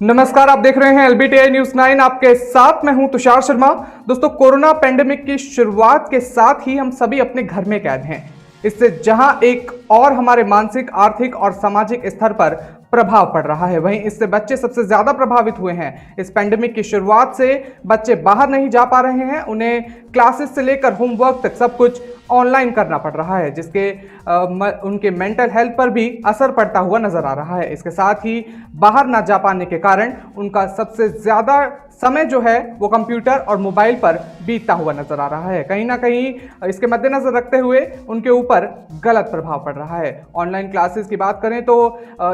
नमस्कार, आप देख रहे हैं LBTI न्यूज 9। आपके साथ मैं हूं तुषार शर्मा। दोस्तों, कोरोना पेंडेमिक की शुरुआत के साथ ही हम सभी अपने घर में कैद हैं। इससे जहां एक और हमारे मानसिक, आर्थिक और सामाजिक स्तर पर प्रभाव पड़ रहा है, वहीं इससे बच्चे सबसे ज्यादा प्रभावित हुए हैं। इस पेंडेमिक की शुरुआत से बच्चे बाहर नहीं जा पा रहे हैं, उन्हें क्लासेस से लेकर होमवर्क तक सब कुछ ऑनलाइन करना पड़ रहा है, जिसके उनके मेंटल हेल्थ पर भी असर पड़ता हुआ नजर आ रहा है। इसके साथ ही बाहर ना जा पाने के कारण उनका सबसे ज्यादा समय जो है वो कंप्यूटर और मोबाइल पर बीतता हुआ नजर आ रहा है। कहीं ना कहीं इसके मद्देनजर रखते हुए उनके ऊपर गलत प्रभाव पड़ रहा है। ऑनलाइन क्लासेस की बात करें तो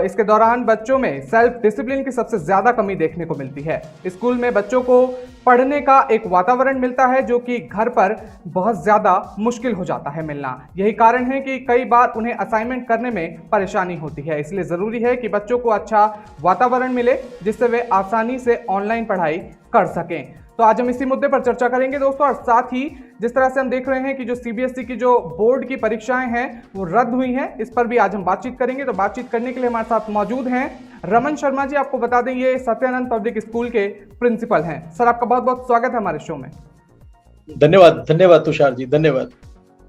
इसके दौरान बच्चों में सेल्फ डिसिप्लिन की सबसे ज्यादा कमी देखने को मिलती है। स्कूल में बच्चों को पढ़ने का एक वातावरण मिलता है जो कि घर पर बहुत ज्यादा मुश्किल हो जाता है मिलना। यही कारण है कि कई बार उन्हें असाइनमेंट करने में परेशानी होती है। इसलिए जरूरी है कि बच्चों को अच्छा वातावरण मिले जिससे वे आसानी से ऑनलाइन पढ़ाई कर सकें। तो आज हम इसी मुद्दे पर चर्चा करेंगे दोस्तों, और साथ ही जिस तरह से हम देख रहे हैं कि जो CBSE की जो बोर्ड की परीक्षाएं हैं वो रद्द हुई हैं, इस पर भी आज हम बातचीत करेंगे। तो बातचीत करने के लिए हमारे साथ मौजूद हैं रमन शर्मा जी। आपको बता दें ये सत्यानंद पब्लिक स्कूल के प्रिंसिपल हैं। सर, आपका बहुत बहुत स्वागत है हमारे शो में। धन्यवाद तुषार जी, धन्यवाद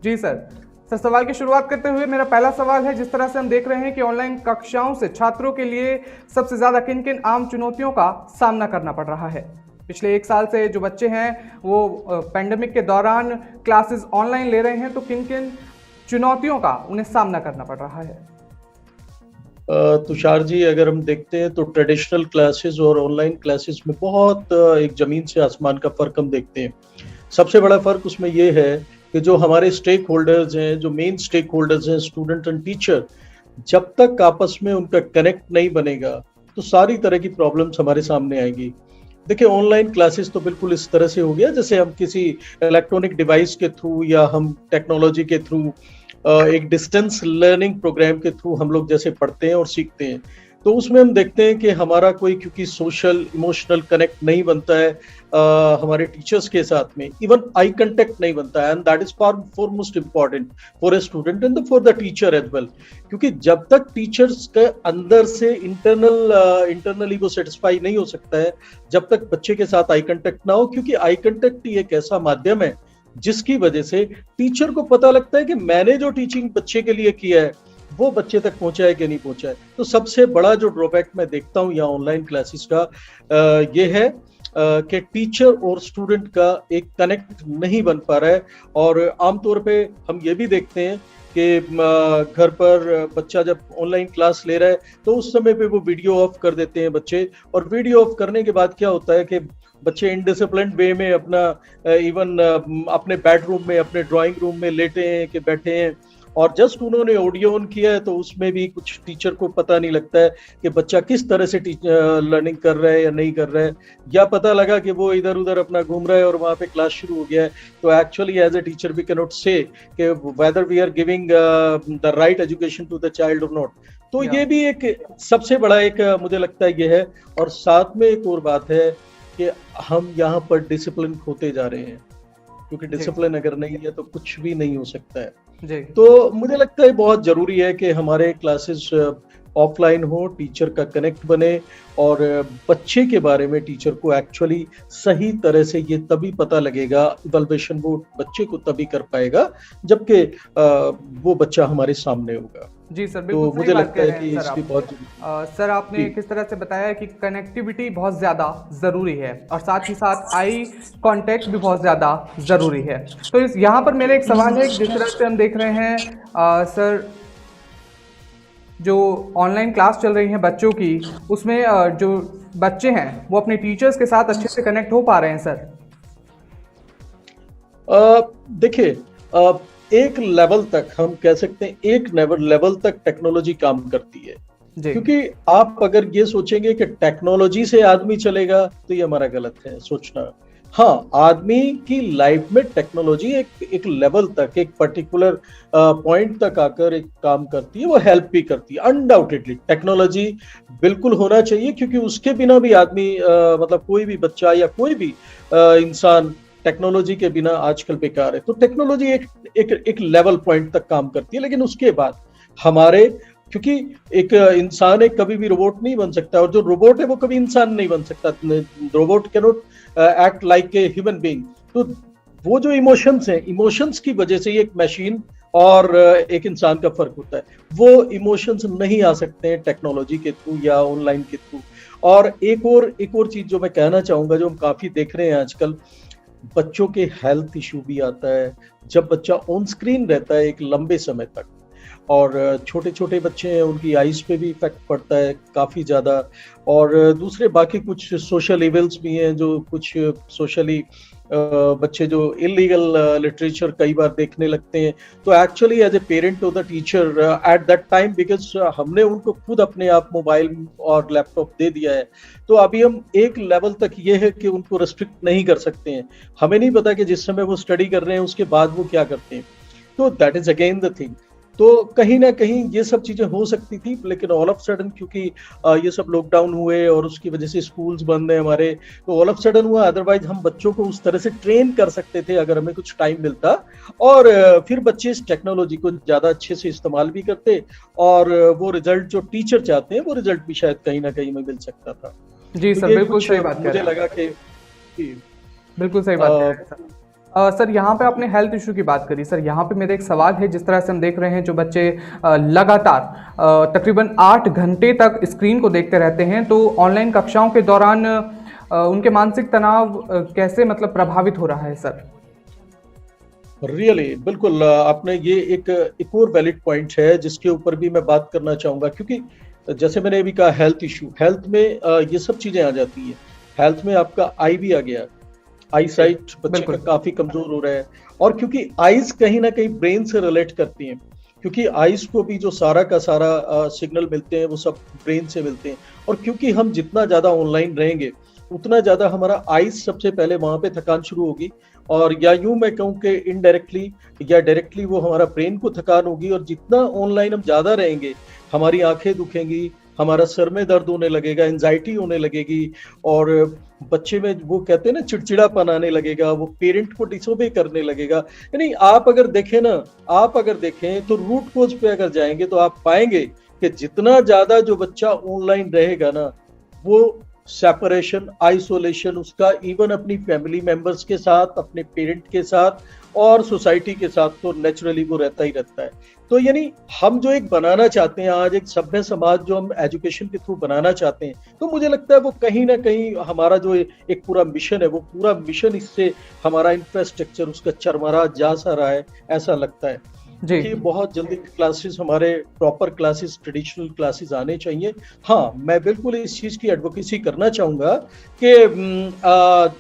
जी सर, सवाल की शुरुआत करते हुए मेरा पहला सवाल है, जिस तरह से हम देख रहे हैं कि ऑनलाइन कक्षाओं से छात्रों के लिए सबसे ज्यादा किन किन आम चुनौतियों का सामना करना पड़ रहा है? पिछले एक साल से जो बच्चे हैं वो पेंडेमिक के दौरान क्लासेस ऑनलाइन ले रहे हैं, तो किन किन चुनौतियों का उन्हें सामना करना पड़ रहा है? तुषार जी, अगर हम देखते हैं तो ट्रेडिशनल क्लासेस और ऑनलाइन क्लासेस में बहुत एक जमीन से आसमान का फर्क हम देखते हैं। सबसे बड़ा फर्क उसमें ये है कि जो हमारे स्टेक होल्डर्स हैं, जो मेन स्टेक होल्डर्स हैं, स्टूडेंट एंड टीचर, जब तक आपस में उनका कनेक्ट नहीं बनेगा तो सारी तरह की प्रॉब्लम्स हमारे सामने आएंगी। देखिए, ऑनलाइन क्लासेस तो बिल्कुल इस तरह से हो गया जैसे हम किसी इलेक्ट्रॉनिक डिवाइस के थ्रू या हम टेक्नोलॉजी के थ्रू एक डिस्टेंस लर्निंग प्रोग्राम के थ्रू हम लोग जैसे पढ़ते हैं और सीखते हैं। तो उसमें हम देखते हैं कि हमारा कोई क्योंकि सोशल इमोशनल कनेक्ट नहीं बनता है हमारे टीचर्स के साथ में, इवन आई कांटेक्ट नहीं बनता है, and that is for most important for a student and for the teacher as well. क्योंकि जब तक टीचर्स के अंदर से इंटरनली वो सेटिस्फाई नहीं हो सकता है जब तक बच्चे के साथ आई कांटेक्ट ना हो, क्योंकि आई कांटेक्ट ही एक ऐसा माध्यम है जिसकी वजह से टीचर को पता लगता है कि मैंने जो टीचिंग बच्चे के लिए किया है वो बच्चे तक पहुंचा है कि नहीं पहुंचा है। तो सबसे बड़ा जो ड्रॉबैक मैं देखता हूं यहाँ ऑनलाइन क्लासेस का ये है कि टीचर और स्टूडेंट का एक कनेक्ट नहीं बन पा रहा है। और आमतौर पे हम ये भी देखते हैं कि घर पर बच्चा जब ऑनलाइन क्लास ले रहा है तो उस समय पे वो वीडियो ऑफ कर देते हैं बच्चे, और वीडियो ऑफ करने के बाद क्या होता है कि बच्चे इनडिसिप्लिन्ड वे में अपना इवन अपने बेडरूम में, अपने ड्राइंग रूम में लेटे हैं कि बैठे हैं, और जस्ट उन्होंने ऑडियो ऑन किया है तो उसमें भी कुछ टीचर को पता नहीं लगता है कि बच्चा किस तरह से लर्निंग कर रहा है या नहीं कर रहा है, या पता लगा कि वो इधर उधर अपना घूम रहा है और वहाँ पे क्लास शुरू हो गया है। तो actually as a teacher we can not say कि whether we are giving the right education to the child और नॉट। तो ये भी एक सबसे बड़ा एक मुझे लगता है ये है। और साथ में एक और बात है कि हम यहाँ पर डिसिप्लिन खोते जा रहे हैं, क्योंकि डिसिप्लिन अगर नहीं है तो कुछ भी नहीं हो सकता है जी। तो मुझे लगता है बहुत जरूरी है कि हमारे क्लासेस ऑफलाइन हो, टीचर का कनेक्ट बने, और बच्चे के बारे में टीचर को एक्चुअली सही तरह से ये तभी पता लगेगा, इवैल्यूएशन वो बच्चे को तभी कर पाएगा जबकि वो बच्चा हमारे सामने होगा। जी सर, बिल्कुल तो मुझे लगता है कि इसकी बहुत सर आपने किस तरह से बताया कि कनेक्टिविटी बहुत ज़्यादा ज़रूरी है और साथ ही साथ आई कांटेक्ट भी बहुत ज़्यादा ज़रूरी है। तो इस यहाँ पर मेरा एक सवाल है, जिस तरह से हम देख रहे हैं सर, जो ऑनलाइन क्लास चल रही है बच्चों की, उसमें जो बच्चे हैं वो अपने टीचर्स के साथ अच्छे से कनेक्ट हो पा रहे हैं सर? देखिए, एक लेवल तक हम कह सकते हैं, एक लेवल तक टेक्नोलॉजी काम करती है, क्योंकि आप अगर ये सोचेंगे कि टेक्नोलॉजी से आदमी चलेगा तो ये हमारा गलत है सोचना। हाँ, आदमी की लाइफ में टेक्नोलॉजी एक लेवल तक, एक पर्टिकुलर पॉइंट तक आकर एक काम करती है, वो हेल्प भी करती है। अनडाउटेडली टेक्नोलॉजी बिल्कुल होना चाहिए, क्योंकि उसके बिना भी आदमी मतलब कोई भी बच्चा या कोई भी इंसान टेक्नोलॉजी के बिना आजकल बेकार है। तो टेक्नोलॉजी एक लेवल पॉइंट तक काम करती है, लेकिन उसके बाद हमारे क्योंकि एक इंसान एक कभी भी रोबोट नहीं बन सकता, और जो रोबोट है वो कभी इंसान नहीं बन सकता। Robot can not act like a human being. तो वो जो इमोशंस हैं, इमोशंस की वजह से ही एक मशीन और एक इंसान का फर्क होता है। वो इमोशंस नहीं आ सकते हैं टेक्नोलॉजी के थ्रू या ऑनलाइन के थ्रू। और एक और चीज जो मैं कहना चाहूंगा, जो हम काफी देख रहे हैं आजकल, बच्चों के हेल्थ इशू भी आता है जब बच्चा ऑन स्क्रीन रहता है एक लंबे समय तक। और छोटे छोटे बच्चे हैं, उनकी आइज पे भी इफेक्ट पड़ता है काफ़ी ज़्यादा। और दूसरे बाकी कुछ सोशल इवेल्स भी हैं, जो कुछ सोशली बच्चे जो इलीगल लिटरेचर कई बार देखने लगते हैं। तो एक्चुअली एज ए पेरेंट और the teacher at that time, because हमने उनको खुद अपने आप मोबाइल और लैपटॉप दे दिया है, तो अभी हम एक लेवल तक ये है कि उनको रेस्ट्रिक्ट नहीं कर सकते हैं। हमें नहीं पता कि जिस समय वो स्टडी कर रहे हैं उसके बाद वो क्या करते हैं। तो that is again the thing. तो कहीं ना कहीं ये सब चीजें हो सकती थी, लेकिन ऑल ऑफ सडन क्योंकि ये सब लॉकडाउन हुए और उसकी वजह से स्कूल्स बंद हैं हमारे, तो ऑल ऑफ सडन हुआ। अदरवाइज हम बच्चों को उस तरह से ट्रेन कर सकते थे अगर हमें कुछ टाइम मिलता, और फिर बच्चे इस टेक्नोलॉजी को ज्यादा अच्छे से इस्तेमाल भी करते, और वो रिजल्ट जो टीचर चाहते हैं वो रिजल्ट भी शायद कहीं ना कहीं में मिल सकता था। जी तो सर, ये बिल्कुल कुछ सही बात कह मुझे रहे हैं। लगा कि बिल्कुल सही बात कह रहे हैं सर। सर, यहाँ पे आपने हेल्थ इशू की बात करी। सर, यहाँ पे मेरा एक सवाल है, जिस तरह से हम देख रहे हैं जो बच्चे लगातार तकरीबन 8 घंटे तक स्क्रीन को देखते रहते हैं, तो ऑनलाइन कक्षाओं के दौरान उनके मानसिक तनाव कैसे मतलब प्रभावित हो रहा है सर? रियली बिल्कुल, आपने ये एक और वैलिड पॉइंट है जिसके ऊपर भी मैं बात करना चाहूंगा, क्योंकि जैसे मैंने अभी कहा हेल्थ इशू, हेल्थ में ये सब चीजें आ जाती हैं। हेल्थ में आपका आई भी आ गया, आई साइट बच्चे का काफी कमजोर हो रहा है। और क्योंकि आईज कहीं ना कहीं ब्रेन से रिलेट करती हैं, क्योंकि आईज को भी जो सारा का सारा सिग्नल मिलते हैं वो सब ब्रेन से मिलते हैं। और क्योंकि हम जितना ज्यादा ऑनलाइन रहेंगे उतना ज्यादा हमारा आईज सबसे पहले वहां पे थकान शुरू होगी, और या यूं मैं कहूँ कि इनडायरेक्टली या डायरेक्टली वो हमारा ब्रेन को थकान होगी। और जितना ऑनलाइन हम ज्यादा रहेंगे हमारी आंखें दुखेंगी, हमारा सर में दर्द होने लगेगा, एंजाइटी होने लगेगी, और बच्चे में वो कहते हैं ना चिड़चिड़ापन आने लगेगा, वो पेरेंट को डिसोबे करने लगेगा। यानी आप अगर देखें तो रूट कोज पे अगर जाएंगे तो आप पाएंगे कि जितना ज्यादा जो बच्चा ऑनलाइन रहेगा ना, वो सेपरेशन, आइसोलेशन उसका इवन अपनी फैमिली मेंबर्स के साथ, अपने पेरेंट के साथ और सोसाइटी के साथ तो नेचुरली वो रहता ही रहता है। तो यानी हम जो एक बनाना चाहते हैं आज, एक सभ्य समाज जो हम एजुकेशन के थ्रू बनाना चाहते हैं, तो मुझे लगता है वो कहीं ना कहीं हमारा जो एक पूरा मिशन है, वो पूरा मिशन इससे हमारा इंफ्रास्ट्रक्चर उसका चरमरा जा सा रहा है, ऐसा लगता है जी कि बहुत जल्दी क्लासेस, हमारे प्रॉपर क्लासेस, ट्रेडिशनल क्लासेस आने चाहिए। हाँ, मैं बिल्कुल इस चीज की एडवोकेसी करना चाहूंगा कि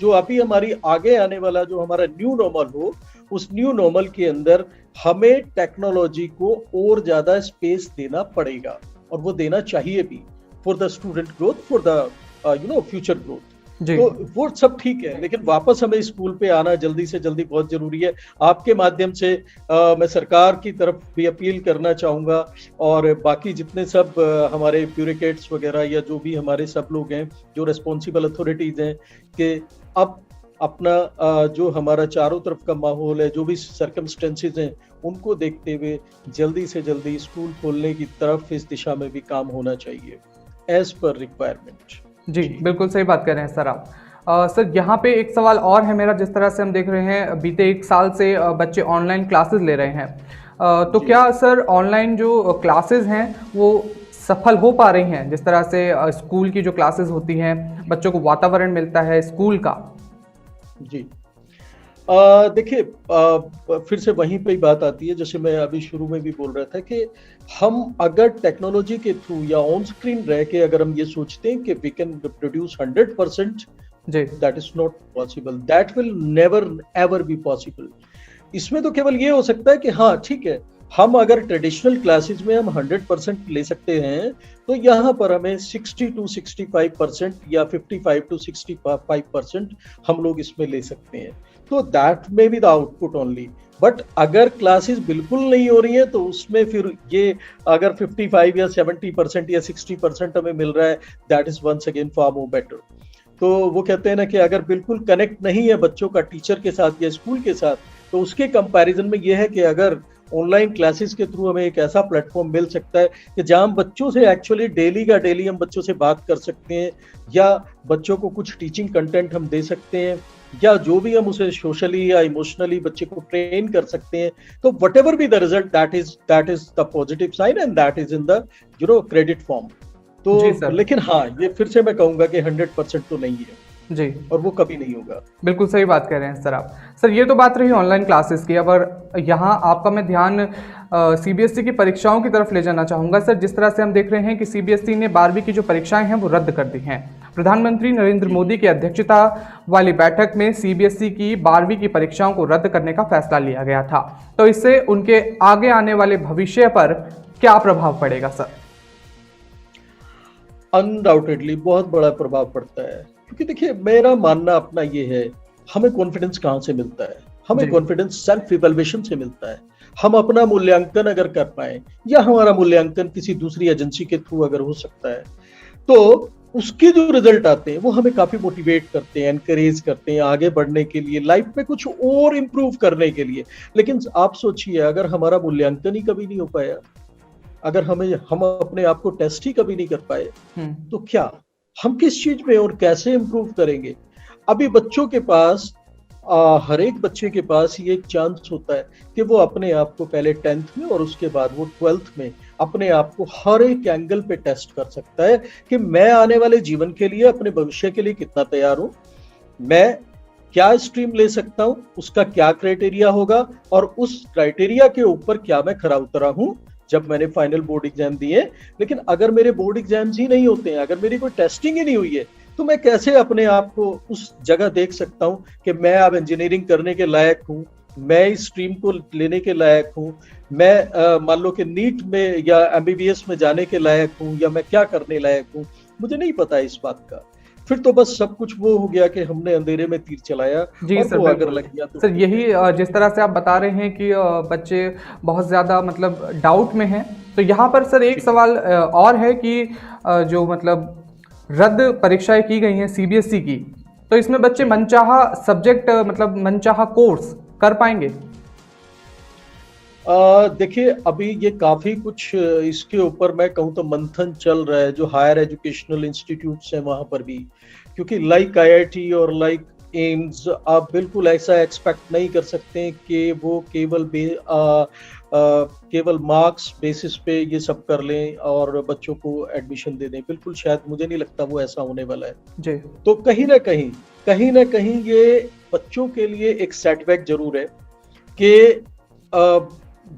जो अभी हमारी आगे आने वाला जो हमारा न्यू नॉर्मल हो, उस न्यू नॉर्मल के अंदर हमें टेक्नोलॉजी को और ज्यादा स्पेस देना पड़ेगा, और वो देना चाहिए भी, for the student growth, for the future growth. तो वो सब ठीक है, लेकिन वापस हमें स्कूल पे आना जल्दी से जल्दी बहुत जरूरी है। आपके माध्यम से मैं सरकार की तरफ भी अपील करना चाहूंगा, और बाकी जितने सब हमारे ब्यूरोक्रेट्स वगैरह या जो भी हमारे सब लोग हैं जो रिस्पॉन्सिबल अथॉरिटीज हैं, कि अब अपना जो हमारा चारों तरफ का माहौल है, जो भी सर्कमस्टेंसेस हैं, उनको देखते हुए जल्दी से जल्दी स्कूल खोलने की तरफ इस दिशा में भी काम होना चाहिए एज पर रिक्वायरमेंट। जी, बिल्कुल सही बात कर रहे हैं सर आप। सर, यहाँ पे एक सवाल और है मेरा। जिस तरह से हम देख रहे हैं बीते 1 साल से बच्चे ऑनलाइन क्लासेस ले रहे हैं, तो क्या सर ऑनलाइन जो क्लासेस हैं वो सफल हो पा रही हैं? जिस तरह से स्कूल की जो क्लासेस होती हैं, बच्चों को वातावरण मिलता है स्कूल का। जी, देखिए, फिर से वहीं पे ही बात आती है, जैसे मैं अभी शुरू में भी बोल रहा था कि हम अगर टेक्नोलॉजी के थ्रू या ऑन स्क्रीन रह के अगर हम ये सोचते हैं कि वी कैन प्रोड्यूस 100%, जी, that is not possible, that will never ever be possible. इसमें तो केवल ये हो सकता है कि हाँ ठीक है, हम अगर ट्रेडिशनल क्लासेस में हम 100% ले सकते हैं, तो यहाँ पर हमें 60 to 65% या 55 to 65% हम लोग इसमें ले सकते हैं। तो that may be the output only. But अगर क्लासेस बिल्कुल नहीं हो रही है, तो उसमें फिर ये अगर 55 या 70% या 60% हमें मिल रहा है, that is once again far more better. तो वो कहते हैं ना कि अगर बिल्कुल कनेक्ट नहीं है बच्चों का टीचर के साथ या स्कूल के साथ, तो उसके कंपैरिजन में ये है कि अगर ऑनलाइन क्लासेस के थ्रू हमें एक ऐसा प्लेटफॉर्म मिल सकता है कि जहां हम बच्चों से एक्चुअली डेली का डेली हम बच्चों से बात कर सकते हैं, या बच्चों को कुछ टीचिंग कंटेंट हम दे सकते हैं, या जो भी हम उसे सोशली या इमोशनली बच्चे को ट्रेन कर सकते हैं। तो whatever be the result, that is the positive sign and that is in the credit form. जी तो सर। लेकिन हाँ, ये फिर से मैं कहूंगा कि 100% तो नहीं है, जी, और वो कभी नहीं होगा। बिल्कुल सही बात कह रहे हैं सर आप। सर ये तो बात रही ऑनलाइन क्लासेस की, अब यहाँ आपका मैं ध्यान सीबीएसई की परीक्षाओं की तरफ ले जाना चाहूँगा। सर जिस तरह से हम देख रहे हैं कि सीबीएसई ने 12वीं की जो परीक्षाएं हैं वो रद्द कर दी हैं। प्रधानमंत्री नरेंद्र मोदी की अध्यक्षता वाली बैठक में सीबीएसई की 12वीं की परीक्षाओं को रद्द करने का फैसला लिया गया था। तो इससे उनके आगे आने वाले भविष्य पर क्या प्रभाव पड़ेगा सर? अनडाउटेडली बहुत बड़ा प्रभाव पड़ता है, क्योंकि देखिए मेरा मानना अपना ये है, हमें कॉन्फिडेंस कहाँ से मिलता है? हमें जी। कॉन्फिडेंस सेल्फ इवैल्यूएशन से मिलता है। हम अपना मूल्यांकन अगर कर पाए, या हमारा मूल्यांकन किसी दूसरी एजेंसी के थ्रू अगर हो सकता है, तो उसके जो रिजल्ट आते हैं वो हमें काफी मोटिवेट करते हैं, एनकरेज करते हैं आगे बढ़ने के लिए, लाइफ में कुछ और इम्प्रूव करने के लिए। लेकिन आप सोचिए, अगर हमारा मूल्यांकन ही कभी नहीं हो पाया, अगर हम अपने आप को टेस्ट ही कभी नहीं कर पाए, तो क्या हम किस चीज में और कैसे इम्प्रूव करेंगे? अभी बच्चों के पास हर एक बच्चे के पास ये एक चांस होता है कि वो अपने आप को पहले 10th में और उसके बाद वो 12th में अपने आप को हर एक एंगल पे टेस्ट कर सकता है कि मैं आने वाले जीवन के लिए, अपने भविष्य के लिए कितना तैयार हूं, मैं क्या स्ट्रीम ले सकता हूं, उसका क्या क्राइटेरिया होगा, और उस क्राइटेरिया के ऊपर क्या मैं खरा उतरा हूं जब मैंने फाइनल बोर्ड एग्जाम दिए। लेकिन अगर मेरे बोर्ड एग्जाम्स ही नहीं होते हैं, अगर मेरी कोई टेस्टिंग ही नहीं हुई है, तो मैं कैसे अपने आप को उस जगह देख सकता हूं कि मैं अब इंजीनियरिंग करने के लायक हूं, मैं इस स्ट्रीम को लेने के लायक हूं, मैं मान लो कि नीट में या एमबीबीएस में जाने के लायक हूं, या मैं क्या करने लायक हूं? मुझे नहीं पता इस बात का। फिर तो बस सब कुछ वो हो गया कि हमने अंधेरे में तीर चलाया जी और सर, वो अगर बिल्कुल। लग गया तो सर यही जिस तरह से आप बता रहे हैं कि बच्चे बहुत ज़्यादा मतलब डाउट में हैं, तो यहाँ पर सर एक सवाल और है कि जो मतलब रद्द परीक्षाएं की गई हैं सीबीएसई की, तो इसमें बच्चे मनचाहा सब्जेक्ट मतलब मनचाहा कोर्स कर पाएंगे? देखिए अभी ये काफी कुछ इसके ऊपर मैं कहूँ तो मंथन चल रहा है, जो हायर एजुकेशनल इंस्टीट्यूट्स हैं वहां पर भी, क्योंकि लाइक आईआईटी और लाइक एम्स आप बिल्कुल ऐसा एक्सपेक्ट नहीं कर सकते हैं कि वो केवल मार्क्स बेसिस पे ये सब कर लें और बच्चों को एडमिशन दे दें। बिल्कुल शायद मुझे नहीं लगता वो ऐसा होने वाला है। जी। तो कहीं ना कहीं ये बच्चों के लिए एक सेटबैक जरूर है कि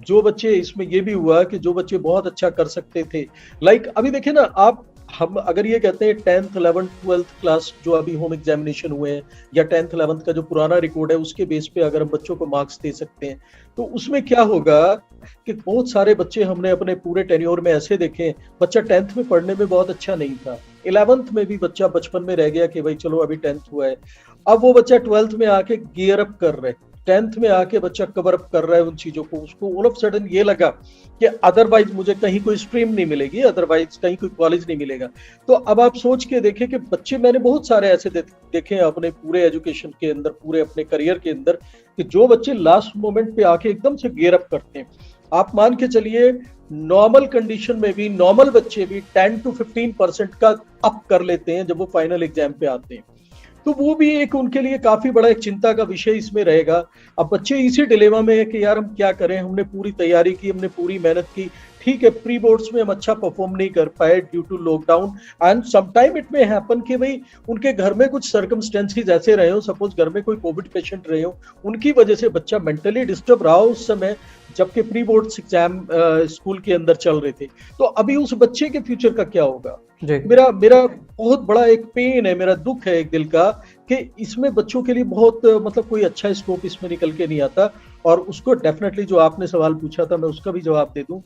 जो बच्चे, इसमें ये भी हुआ कि जो बच्चे बहुत अच्छा कर सकते थे, लाइक अभी देखिए ना आप, हम अगर ये कहते हैं 10th 11th 12th क्लास जो अभी होम एग्जामिनेशन हुए हैं, या 10th 11th का जो पुराना रिकॉर्ड है उसके बेस पे अगर हम बच्चों को मार्क्स दे सकते हैं, तो उसमें क्या होगा कि बहुत सारे बच्चे हमने अपने पूरे टेन्योर में ऐसे देखे, बच्चा 10th में पढ़ने में बहुत अच्छा नहीं था, 11th में भी बच्चा बचपन में रह गया कि भाई चलो अभी 10th हुआ है, अब वो बच्चा 12th में आके गियर अप कर रहे, 10th में आके बच्चा कवर अप कर रहा है उन चीजों को, उसको ऑल ऑफ सडन ये लगा कि अदरवाइज मुझे कहीं कोई स्ट्रीम नहीं मिलेगी, अदरवाइज कहीं कोई कॉलेज नहीं मिलेगा। तो अब आप सोच के देखें कि बच्चे, मैंने बहुत सारे ऐसे देखे हैं अपने पूरे एजुकेशन के अंदर, पूरे अपने करियर के अंदर, कि जो बच्चे लास्ट मोमेंट पे आके एकदम से गियर अप करते हैं। आप मान के चलिए नॉर्मल कंडीशन में भी नॉर्मल बच्चे भी 10 to 15% का अप कर लेते हैं जब वो फाइनल एग्जाम पे आते हैं, तो वो भी एक उनके लिए काफी बड़ा एक चिंता का विषय इसमें रहेगा। अब बच्चे इसी डिलेमा में है कि यार हम क्या करें, हमने पूरी तैयारी की, हमने पूरी मेहनत की, ठीक है प्री बोर्ड्स में हम अच्छा परफॉर्म नहीं कर पाए due to lockdown, and sometime it में हैपन कि भाई उनके घर में कुछ सर्कमस्टेंसेस ऐसे रहे हो, सपोज घर में कोई कोविड पेशेंट रहे हो, उनकी वजह से बच्चा मेंटली डिस्टर्ब रहा हो उस समय जबकि प्री बोर्ड्स एग्जाम स्कूल के अंदर चल रहे थे। तो अभी उस बच्चे के फ्यूचर का क्या होगा? मेरा बहुत बड़ा एक पेन है, मेरा दुख है एक दिल का, कि इसमें बच्चों के लिए बहुत मतलब कोई अच्छा स्कोप इसमें निकल के नहीं आता। और उसको डेफिनेटली, जो आपने सवाल पूछा था मैं उसका भी जवाब दे दूं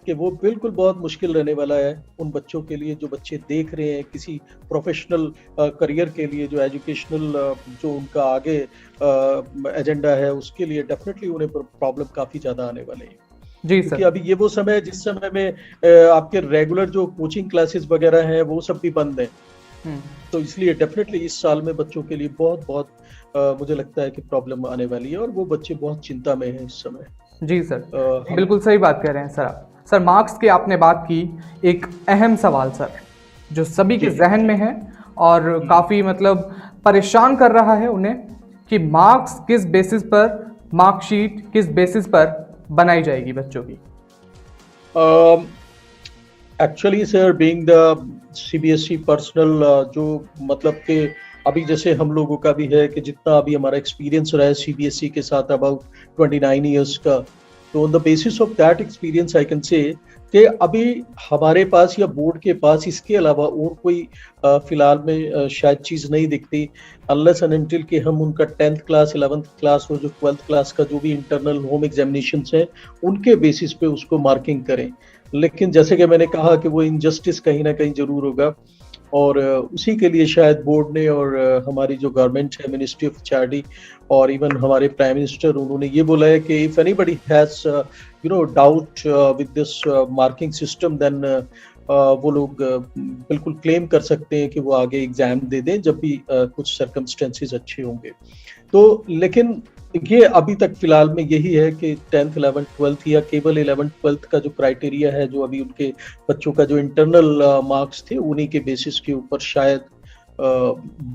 कि वो बिल्कुल बहुत मुश्किल रहने वाला है उन बच्चों के लिए जो बच्चे देख रहे हैं किसी प्रोफेशनल करियर के लिए, जो एजुकेशनल जो उनका आगे एजेंडा है उसके लिए डेफिनेटली उन्हें प्रॉब्लम काफी ज्यादा आने वाले हैं। जी क्योंकि सर। अभी ये वो समय है जिस समय में आपके रेगुलर जो कोचिंग क्लासेस वगैरह हैं वो सब भी बंद हैं, तो इसलिए डेफिनेटली इस साल में बच्चों के लिए बहुत मुझे लगता है कि प्रॉब्लम आने वाली है और वो बच्चे बहुत चिंता में हैं इस समय। जी सर, हम बिल्कुल सही बात कह रहे हैं सर आप। सर, मार्क्स की आपने बात की, एक अहम सवाल सर, जो सभी के जी जहन में है और काफ़ी मतलब परेशान कर रहा है उन्हें, कि मार्क्स किस बेसिस पर, मार्कशीट किस बेसिस पर बनाई जाएगी बच्चों की। Actually sir being the CBSE personal जो मतलब कि अभी जैसे हम लोगों का भी है कि जितना अभी हमारा एक्सपीरियंस रहा है सीबीएसई के साथ अबाउट 29 इयर्स का, तो on the basis of that experience I can say कि अभी हमारे पास या बोर्ड के पास इसके अलावा और कोई फिलहाल में शायद चीज़ नहीं दिखती, अनलेस एंड अनटिल कि हम उनका 10th क्लास 11th क्लास और जो 12th क्लास का जो भी इंटरनल होम एग्जामिनेशंस है उनके बेसिस पे उसको मार्किंग करें। लेकिन जैसे कि मैंने कहा कि वो इनजस्टिस कहीं ना कहीं जरूर होगा, और उसी के लिए शायद बोर्ड ने और हमारी जो गवर्नमेंट है मिनिस्ट्री ऑफ एचआरडी और इवन हमारे प्राइम मिनिस्टर, उन्होंने ये बोला है कि if anybody has doubt with this marking system then वो लोग बिल्कुल क्लेम कर सकते हैं कि वो आगे एग्जाम दे दें जब भी कुछ सर्कमस्टेंसेस अच्छे होंगे। तो लेकिन ये अभी तक फिलहाल में यही है कि 10th 11th 12th या केवल 11th 12th का जो क्राइटेरिया है, जो अभी उनके बच्चों का जो इंटरनल मार्क्स थे उन्हीं के बेसिस के ऊपर शायद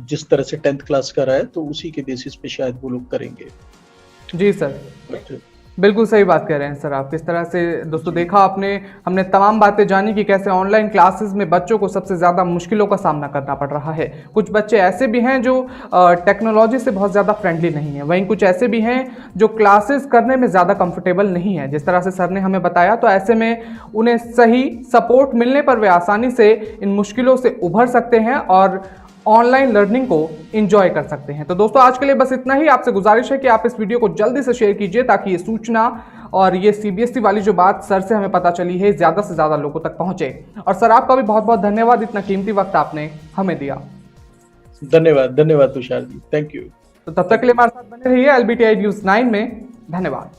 जिस तरह से 10th क्लास का रहा है तो उसी के बेसिस पे शायद वो लोग करेंगे। जी सर, बिल्कुल सही बात कह रहे हैं सर आप। किस तरह से दोस्तों देखा आपने, हमने तमाम बातें जानी कि कैसे ऑनलाइन क्लासेस में बच्चों को सबसे ज़्यादा मुश्किलों का सामना करना पड़ रहा है। कुछ बच्चे ऐसे भी हैं जो टेक्नोलॉजी से बहुत ज़्यादा फ्रेंडली नहीं है, वहीं कुछ ऐसे भी हैं जो क्लासेस करने में ज़्यादा कंफर्टेबल नहीं है। जिस तरह से सर ने हमें बताया, तो ऐसे में उन्हें सही सपोर्ट मिलने पर वे आसानी से इन मुश्किलों से उभर सकते हैं और ऑनलाइन लर्निंग को एंजॉय कर सकते हैं। तो दोस्तों आज के लिए बस इतना ही। आपसे गुजारिश है कि आप इस वीडियो को जल्दी से शेयर कीजिए ताकि ये सूचना और ये सीबीएसई वाली जो बात सर से हमें पता चली है ज़्यादा से ज़्यादा लोगों तक पहुंचे। और सर आपका भी बहुत बहुत धन्यवाद, इतना कीमती वक्त आपने हमें दिया। धन्यवाद धन्यवाद तुषार जी, थैंक यू। तो तब तक के लिए हमारे साथ बने रहिए LBTI News 9 में। धन्यवाद।